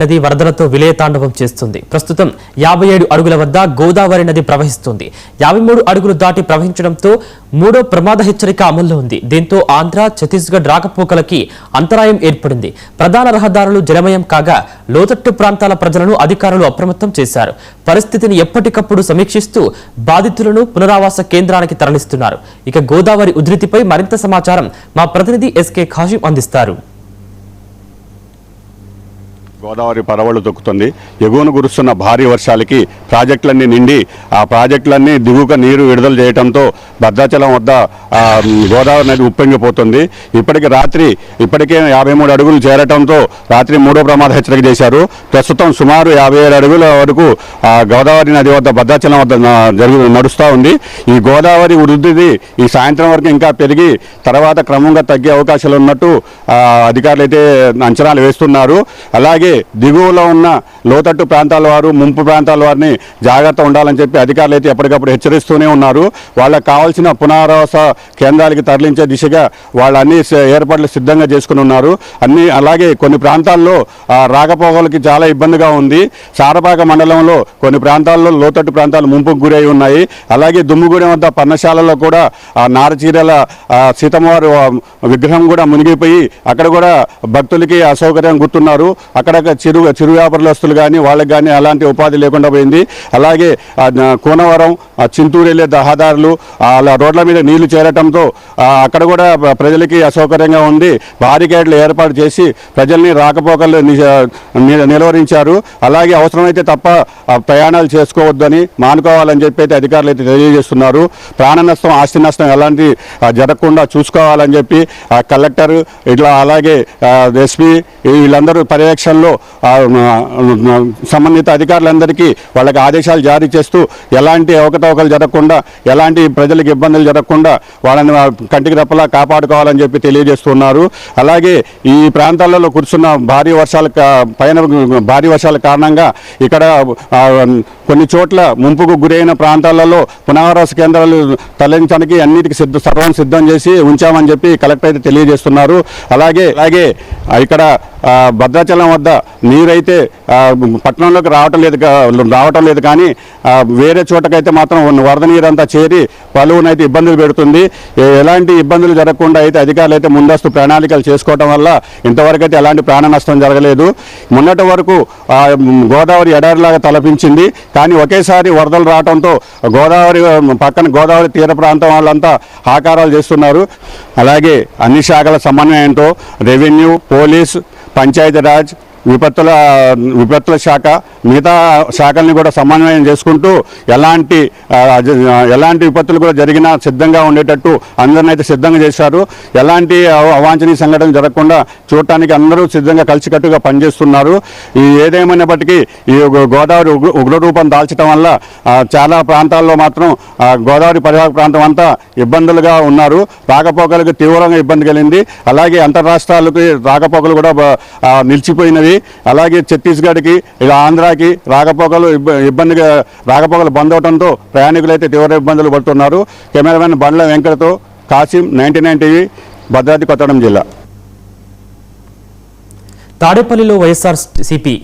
నది వరదలతో విలయతాండవం చేస్తుంది. ప్రస్తుతం 57 అడుగుల వద్ద గోదావరి నది ప్రవహిస్తుంది. 53 అడుగులు దాటి ప్రవహించడంతో మూడో ప్రమాద హెచ్చరిక అమల్లో ఉంది. దీంతో ఆంధ్ర, ఛత్తీస్గఢ్ రాకపోకలకి అంతరాయం ఏర్పడింది. ప్రధాన రహదారులు జలమయం కాగా లోతట్టు ప్రాంతాల ప్రజలను అధికారులు అప్రమత్తం చేశారు. పరిస్థితిని ఎప్పటికప్పుడు సమీక్షిస్తూ బాధితులను పునరావాస కేంద్రానికి తరలిస్తున్నారు. ఇక గోదావరి ఉధృతిపై మరింత సమాచారం మా ప్రతినిధి ఎస్కే ఖాషిం అందిస్తారు. గోదావరి పరవళ్లు తొక్కుతుంది. ఎగువన కురుస్తున్న భారీ వర్షాలకి ప్రాజెక్టులన్నీ నిండి ఆ ప్రాజెక్టులన్నీ దిగువగా నీరు విడుదల చేయడంతో భద్రాచలం వద్ద గోదావరి నది ఉప్పొంగిపోతుంది. ఇప్పటికే 53 అడుగులు చేరటంతో రాత్రి మూడో ప్రమాద హెచ్చరిక చేశారు. ప్రస్తుతం సుమారు 57 అడుగుల వరకు గోదావరి నది వద్ద భద్రాచలం వద్ద నడుస్తూ ఉంది. ఈ గోదావరి వృద్ధి ఈ సాయంత్రం వరకు ఇంకా పెరిగి తర్వాత క్రమంగా తగ్గే అవకాశాలు ఉన్నట్టు అధికారులు అయితే అంచనాలు వేస్తున్నారు. అలాగే దిగువలో ఉన్న లోతట్టు ప్రాంతాల వారు, ముంపు ప్రాంతాల వారిని జాగ్రత్త ఉండాలని చెప్పి అధికారులు అయితే ఎప్పటికప్పుడు హెచ్చరిస్తూనే ఉన్నారు. వాళ్ళకి కావాల్సిన పునరావాస కేంద్రాలకి తరలించే దిశగా వాళ్ళు అన్ని ఏర్పాట్లు సిద్ధంగా చేసుకుని ఉన్నారు. అలాగే కొన్ని ప్రాంతాల్లో రాకపోకలకి చాలా ఇబ్బందిగా ఉంది. సారపాక మండలంలో కొన్ని ప్రాంతాల్లో లోతట్టు ప్రాంతాలు ముంపుకు గురై ఉన్నాయి. అలాగే దుమ్ముగూడెం వద్ద పర్ణశాలలో కూడా నారచీరల సీతమ్మవారి విగ్రహం కూడా మునిగిపోయి అక్కడ కూడా భక్తులకి అసౌకర్యం గుర్తున్నారు. అక్కడ చిరు వ్యాపారస్తులు కానీ వాళ్ళకి కానీ అలాంటి ఉపాధి లేకుండా పోయింది. అలాగే కోనవరం, చింతూరు వెళ్ళే రహదారులు అలా రోడ్ల మీద నీళ్లు చేరటంతో అక్కడ కూడా ప్రజలకి అసౌకర్యంగా ఉంది. బారికేడ్లు ఏర్పాటు చేసి ప్రజల్ని రాకపోకలు నిలువరించారు. అలాగే అవసరమైతే తప్ప ప్రయాణాలు చేసుకోవద్దని మానుకోవాలని చెప్పి అయితే అధికారులు అయితే తెలియజేస్తున్నారు. ప్రాణ నష్టం, ఆస్తి నష్టం ఎలాంటి జరగకుండా చూసుకోవాలని చెప్పి కలెక్టర్ ఇట్లా అలాగే ఎస్పీ వీళ్ళందరూ పర్యవేక్షణలో సంబంధిత అధికారులందరికీ వాళ్ళకి ఆదేశాలు జారీ చేస్తూ ఎలాంటి అవకతవకలు జరగకుండా, ఎలాంటి ప్రజలకు ఇబ్బందులు జరగకుండా వాళ్ళని కంటికి రెప్పలా కాపాడుకోవాలని చెప్పి తెలియజేస్తున్నారు. అలాగే ఈ ప్రాంతాలలో కురుస్తున్న భారీ వర్షాల కారణంగా ఇక్కడ కొన్ని చోట్ల ముంపుకు గురైన ప్రాంతాలలో పునరావాస కేంద్రాలు తరలించడానికి అన్నిటికీ సర్వం సిద్ధం చేసి ఉంచామని చెప్పి కలెక్టర్ అయితే తెలియజేస్తున్నారు. అలాగే ఇక్కడ భద్రాచలం వద్ద నీరైతే పట్టణంలోకి రావటం లేదు కానీ వేరే చోటకైతే మాత్రం వరద నీరంతా చేరి పలువునైతే ఇబ్బందులు పెడుతుంది. ఎలాంటి ఇబ్బందులు జరగకుండా అయితే అధికారులు అయితే ముందస్తు ప్రణాళికలు చేసుకోవడం వల్ల ఇంతవరకు అయితే ఎలాంటి ప్రాణ నష్టం జరగలేదు. మొన్నటి వరకు గోదావరి ఎడారిలాగా తలపించింది. కానీ ఒకేసారి వరదలు రావడంతో పక్కన గోదావరి తీర ప్రాంతం వాళ్ళంతా ఆకారాలు చేస్తున్నారు. అలాగే అన్ని శాఖల సమన్వయంతో రెవెన్యూ, పోలీస్, పంచాయతీరాజ్, విపత్తుల శాఖ మిగతా శాఖల్ని కూడా సమన్వయం చేసుకుంటూ ఎలాంటి విపత్తులు కూడా జరిగినా సిద్ధంగా ఉండేటట్టు అందరినైతే సిద్ధంగా చేశారు. ఎలాంటి అవాంఛనీయ సంఘటనలు జరగకుండా చూడటానికి అందరూ సిద్ధంగా కలిసికట్టుగా పనిచేస్తున్నారు. ఏదేమైనప్పటికీ ఈ గోదావరి ఉగ్రరూపం దాల్చడం వల్ల చాలా ప్రాంతాల్లో మాత్రం గోదావరి పరివాహక ప్రాంతం అంతా ఇబ్బందులుగా ఉన్నారు. రాకపోకలకు తీవ్రంగా ఇబ్బంది కలిగింది. అలాగే అంతర్రాష్ట్రాలకి రాకపోకలు కూడా నిలిచిపోయినవి. అలాగే ఛత్తీస్గఢ్కి, ఆంధ్రాకి రాకపోకలు బంద్ అవడంతో ప్రయాణికులు అయితే తీవ్ర ఇబ్బందులు పడుతున్నారు. కెమెరామెన్ బండ్ల వెంకటతో కాసిం, 99 టీవీ, భద్రాద్రి కొత్తగూడెం జిల్లా. తాడేపల్లిలో వైఎస్ఆర్సీపీ